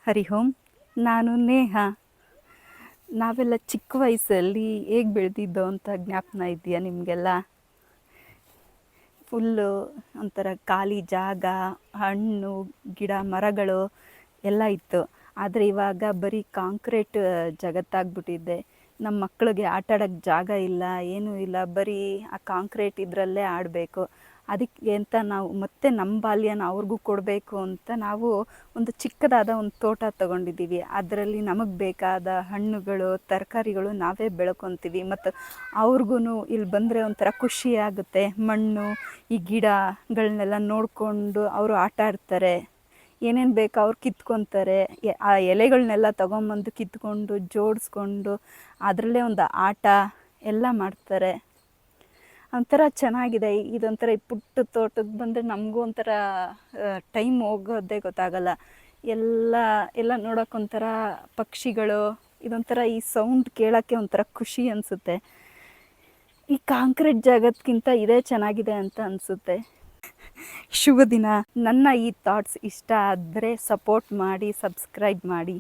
ಹರಿ ಓಂ. ನಾನು ನೇಹ. ನಾವೆಲ್ಲ ಚಿಕ್ಕ ವಯಸ್ಸಲ್ಲಿ ಹೇಗೆ ಬೆಳೆದಿದ್ದೋ ಅಂತ ಜ್ಞಾಪನ ಇದೆಯಾ ನಿಮಗೆಲ್ಲ? ಫುಲ್ಲು ಒಂಥರ ಖಾಲಿ ಜಾಗ, ಹಣ್ಣು ಗಿಡ ಮರಗಳು ಎಲ್ಲ ಇತ್ತು. ಆದರೆ ಇವಾಗ ಬರೀ ಕಾಂಕ್ರೀಟ್ ಜಗತ್ತಾಗ್ಬಿಟ್ಟಿದೆ. ನಮ್ಮ ಮಕ್ಕಳಿಗೆ ಆಟಾಡೋಕ್ಕೆ ಜಾಗ ಇಲ್ಲ, ಏನೂ ಇಲ್ಲ, ಬರೀ ಆ ಕಾಂಕ್ರೀಟ್ ಇದರಲ್ಲೇ ಆಡಬೇಕು. ಅದಕ್ಕೆ ಅಂತ ನಾವು ಮತ್ತೆ ನಮ್ಮ ಬಾಲ್ಯನ ಅವ್ರಿಗೂ ಕೊಡಬೇಕು ಅಂತ ನಾವು ಒಂದು ಚಿಕ್ಕದಾದ ಒಂದು ತೋಟ ತೊಗೊಂಡಿದ್ದೀವಿ. ಅದರಲ್ಲಿ ನಮಗೆ ಬೇಕಾದ ಹಣ್ಣುಗಳು ತರಕಾರಿಗಳು ನಾವೇ ಬೆಳ್ಕೊತೀವಿ. ಮತ್ತು ಅವ್ರಿಗೂ ಇಲ್ಲಿ ಬಂದರೆ ಒಂಥರ ಖುಷಿಯಾಗುತ್ತೆ. ಮಣ್ಣು ಈ ಗಿಡಗಳನ್ನೆಲ್ಲ ನೋಡಿಕೊಂಡು ಅವರು ಆಟ ಆಡ್ತಾರೆ. ಏನೇನು ಬೇಕೋ ಅವ್ರು ಕಿತ್ಕೊತಾರೆ. ಆ ಎಲೆಗಳನ್ನೆಲ್ಲ ತೊಗೊಂಬಂದು ಕಿತ್ಕೊಂಡು ಜೋಡಿಸ್ಕೊಂಡು ಅದರಲ್ಲೇ ಒಂದು ಆಟ ಎಲ್ಲ ಮಾಡ್ತಾರೆ. ಒಂಥರ ಚೆನ್ನಾಗಿದೆ. ಇದೊಂಥರ ಈ ಪುಟ್ಟ ತೋಟಕ್ಕೆ ಬಂದರೆ ನಮಗೂ ಒಂಥರ ಟೈಮ್ ಹೋಗೋದೇ ಗೊತ್ತಾಗಲ್ಲ. ಎಲ್ಲ ನೋಡೋಕ್ಕೊಂಥರ ಪಕ್ಷಿಗಳು, ಇದೊಂಥರ ಈ ಸೌಂಡ್ ಕೇಳೋಕ್ಕೆ ಒಂಥರ ಖುಷಿ ಅನಿಸುತ್ತೆ. ಈ ಕಾಂಕ್ರೀಟ್ ಜಗತ್ತಿಗಿಂತ ಇದೇ ಚೆನ್ನಾಗಿದೆ ಅಂತ ಅನಿಸುತ್ತೆ. ಶುಭ ದಿನ. ನನ್ನ ಈ ಥಾಟ್ಸ್ ಇಷ್ಟ ಆದರೆ ಸಪೋರ್ಟ್ ಮಾಡಿ, ಸಬ್ಸ್ಕ್ರೈಬ್ ಮಾಡಿ.